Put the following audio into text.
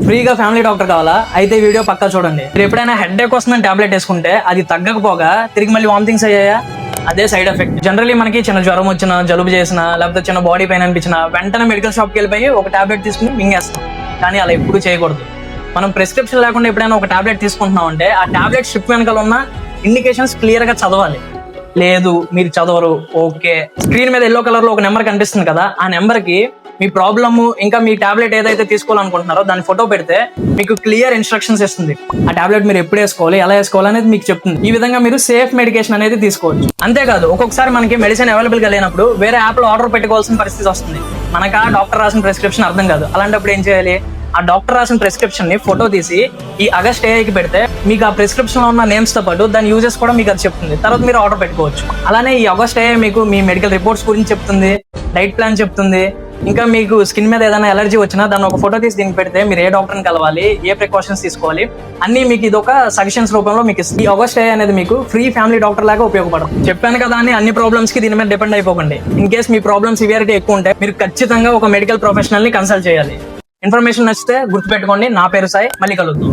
ఫ్రీగా family doctor కావాలా? అయితే వీడియో పక్కా చూడండి. మీరు ఎప్పుడైనా హెడేక్ వస్తుందని టాబ్లెట్ వేసుకుంటే అది తగ్గకపోగా తిరిగి మళ్ళీ వామిటింగ్స్ అయ్యాయా? అదే సైడ్ ఎఫెక్ట్. జనరల్లీ మనకి చిన్న జ్వరం వచ్చినా, జలుబు చేసినా, లేకపోతే చిన్న బాడీ పెయిన్ అనిపించినా వెంటనే మెడికల్ షాప్కి వెళ్ళిపోయి ఒక టాబ్లెట్ తీసుకుని మింగేస్తాం. కానీ అలా ఎప్పుడు చేయకూడదు. మనం ప్రిస్క్రిప్షన్ లేకుండా ఎప్పుడైనా ఒక టాబ్లెట్ తీసుకుంటున్నాం అంటే ఆ టాబ్లెట్ స్ట్రిప్ వెనకాల ఉన్న ఇండికేషన్స్ క్లియర్ గా చదవాలి. లేదు మీరు చదవరు, ఓకే. స్క్రీన్ మీద ఎల్లో కలర్ లో ఒక నెంబర్ కనిపిస్తుంది కదా, ఆ నెంబర్ కి మీ ప్రాబ్లమ్ ఇంకా మీ టాబ్లెట్ ఏదైతే తీసుకోవాలనుకుంటున్నారో దాని ఫోటో పెడితే మీకు క్లియర్ ఇన్స్ట్రక్షన్స్ ఇస్తుంది. ఆ టాబ్లెట్ మీరు ఎప్పుడు వేసుకోవాలి, ఎలా వేసుకోవాలి అనేది మీకు చెప్తుంది. ఈ విధంగా మీరు సేఫ్ మెడికేషన్ అనేది తీసుకోవచ్చు. అంతేకాదు ఒక్కొక్కసారి మనకి మెడిసిన్ అవైలబుల్ గా లేనప్పుడు వేరే యాప్ లో ఆర్డర్ పెట్టుకోవాల్సిన పరిస్థితి వస్తుంది. మనకు ఆ డాక్టర్ రాసిన ప్రిస్క్రిప్షన్ అర్థం కాదు. అలాంటప్పుడు ఏం చేయాలి? ఆ డాక్టర్ రాసిన ప్రిస్క్రిప్షన్ ని ఫోటో తీసి ఈ ఆగస్ట్ ఏఐకి పెడితే మీకు ఆ ప్రిస్క్రిప్షన్ లో ఉన్న నేమ్స్ తో పాటు దాని యూజెస్ కూడా మీకు అది చెప్తుంది. తర్వాత మీరు ఆర్డర్ పెట్టుకోవచ్చు. అలానే ఈ ఆగస్ట్ ఏఐ మీకు మీ మెడికల్ రిపోర్ట్స్ గురించి చెప్తుంది, డైట్ ప్లాన్ చెప్తుంది. ఇంకా మీకు స్కిన్ మీద ఏదైనా ఎలర్జీ వచ్చినా దాన్ని ఒక ఫోటో తీసి దీనికి పెడితే మీరు ఏ డాక్టర్ని కలవాలి, ఏ ప్రికాషన్స్ తీసుకోవాలి అన్ని మీకు ఇది ఒక సజెషన్స్ రూపంలో మీకు ఇస్తుంది. ఈ ఆగస్ట్ ఏఐ అనేది మీకు ఫ్రీ ఫ్యామిలీ డాక్టర్ లాగా ఉపయోగపడుతుంది. చెప్పాను కదా అని అన్ని ప్రాబ్లమ్స్ కి దీని మీద డిపెండ్ అయిపోకండి. ఇన్ కేస్ మీ ప్రాబ్లమ్ సివియారిటీ ఎక్కువ ఉంటే మీరు ఖచ్చితంగా ఒక మెడికల్ ప్రొఫెషనల్ ని కన్సల్ట్ చేయాలి. ఇన్ఫర్మేషన్ నచ్చితే గుర్తుపెట్టుకోండి. నా పేరు సాయి. మళ్ళీ కలుద్దాం.